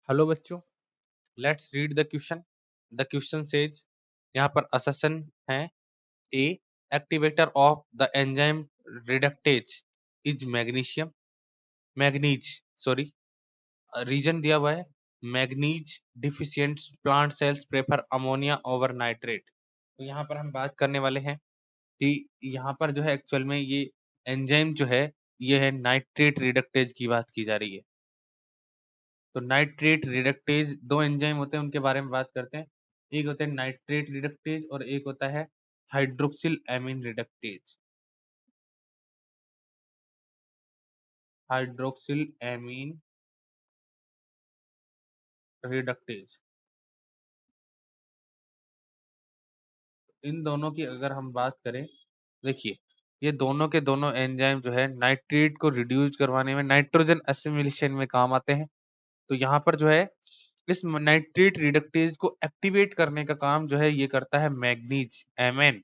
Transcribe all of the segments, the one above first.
Hello बच्चों, let's read the question. The question says, यहाँ पर अससन है। A activator of the enzyme reductase is manganese sorry. Reason दिया हुआ है manganese deficient plant cells prefer ammonia over nitrate. तो यहाँ पर हम बात करने वाले हैं कि यहाँ पर जो है एक्चुअल में ये एंजाइम जो है ये है नाइट्रेट रिडक्टेज की बात की जा रही है। तो नाइट्रेट रिडक्टेज दो एंजाइम होते हैं, उनके बारे में बात करते हैं। एक होता है नाइट्रेट रिडक्टेज और एक होता है hydroxyl amine reductase. Hydroxyl amine reductase, इन दोनों की अगर हम बात करें, देखिए ये दोनों के दोनों एंजाइम जो है नाइट्रेट को रिड्यूस करवाने में, नाइट्रोजन असिमिलेशन में काम आते हैं। तो यहाँ पर जो है इस नाइट्रेट रिडक्टेज को एक्टिवेट करने का काम जो है ये करता है मैग्नीज एमएन।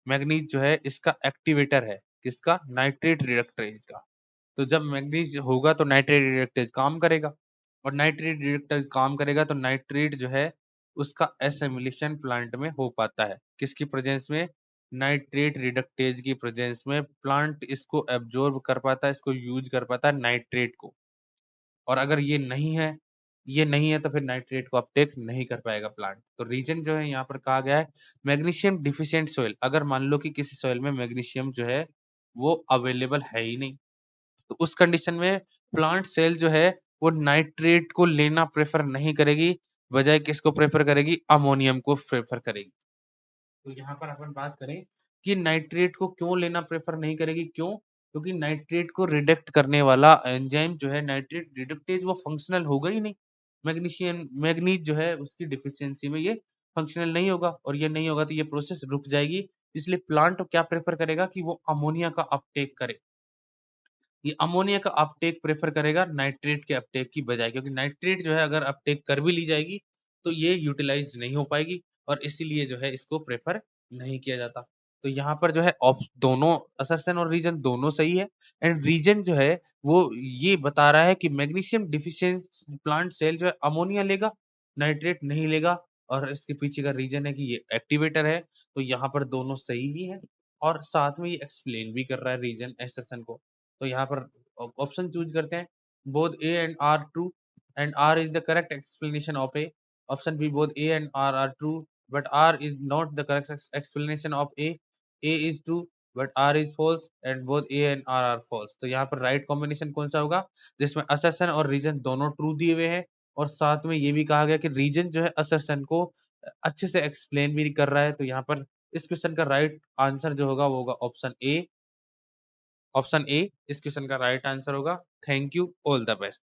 मैग्नीज जो है इसका एक्टिवेटर है, किसका? नाइट्रेट रिडक्टेज का। तो जब मैग्नीज होगा तो नाइट्रेट रिडक्टेज काम करेगा, और नाइट्रेट रिडक्टेज काम करेगा तो नाइट्रेट जो है उसका एसिमिलेशन प्लांट में हो पाता है। किसकी प्रेजेंस में? नाइट्रेट रिडक्टेज की प्रेजेंस में प्लांट इसको एब्जॉर्ब कर पाता है, इसको यूज कर पाता है नाइट्रेट को। और अगर ये नहीं है तो फिर नाइट्रेट को अपटेक नहीं कर पाएगा प्लांट। तो रीजन जो है यहाँ पर कहा गया है मैग्नीशियम डिफिशिएंट सॉइल। अगर मान लो कि किसी सॉइल में मैग्नीशियम जो है वो अवेलेबल है ही नहीं, तो उस कंडीशन में प्लांट सेल जो है वो नाइट्रेट को लेना प्रेफर नहीं करेगी, बजाय किसको प्रेफर करेगी? अमोनियम को प्रेफर करेगी। तो यहाँ पर अपन बात करें कि नाइट्रेट को क्यों लेना प्रेफर नहीं करेगी, क्यों? क्योंकि नाइट्रेट को रिडक्ट करने वाला एंजाइम जो है नाइट्रेट रिडक्टेज वो फंक्शनल होगा ही नहीं। मैग्नीज जो है उसकी डिफिशियंसी में ये फंक्शनल नहीं होगा, और ये नहीं होगा तो ये प्रोसेस रुक जाएगी। इसलिए प्लांट क्या प्रेफर करेगा कि वो अमोनिया का अपटेक करे। ये अमोनिया का अपटेक प्रेफर करेगा नाइट्रेट के अपटेक की बजाय, क्योंकि नाइट्रेट जो है अगर अपटेक कर भी ली जाएगी तो ये यूटिलाइज नहीं हो पाएगी, और इसीलिए जो है इसको प्रेफर नहीं किया जाता। तो यहाँ पर जो है दोनों असर्शन और रीजन दोनों सही है। एंड रीजन जो है वो ये बता रहा है कि मैग्नीशियम डिफिशिएंट प्लांट सेल जो है अमोनिया लेगा, नाइट्रेट नहीं लेगा। और इसके पीछे का रीजन है कि ये एक्टिवेटर है। तो यहाँ पर दोनों सही भी है, और साथ में ये एक्सप्लेन भी कर रहा है रीजन असर्शन को। तो यहाँ पर ऑप्शन चूज करते हैं। Both A and R true and R is the correct explanation of A. Option B, both A and R true but R is not the correct explanation of A. A is true but R is false and both A and R false. तो यहाँ पर right combination कौन सा होगा? जिसमें assertion और reason दोनों true दिए हुए हैं, और साथ में ये भी कहा गया कि रीजन जो है असर्शन को अच्छे से एक्सप्लेन भी कर रहा है। तो यहाँ पर इस क्वेश्चन का राइट आंसर जो होगा वो होगा ऑप्शन ए। ऑप्शन ए इस क्वेश्चन का राइट आंसर होगा। Thank you, all the best.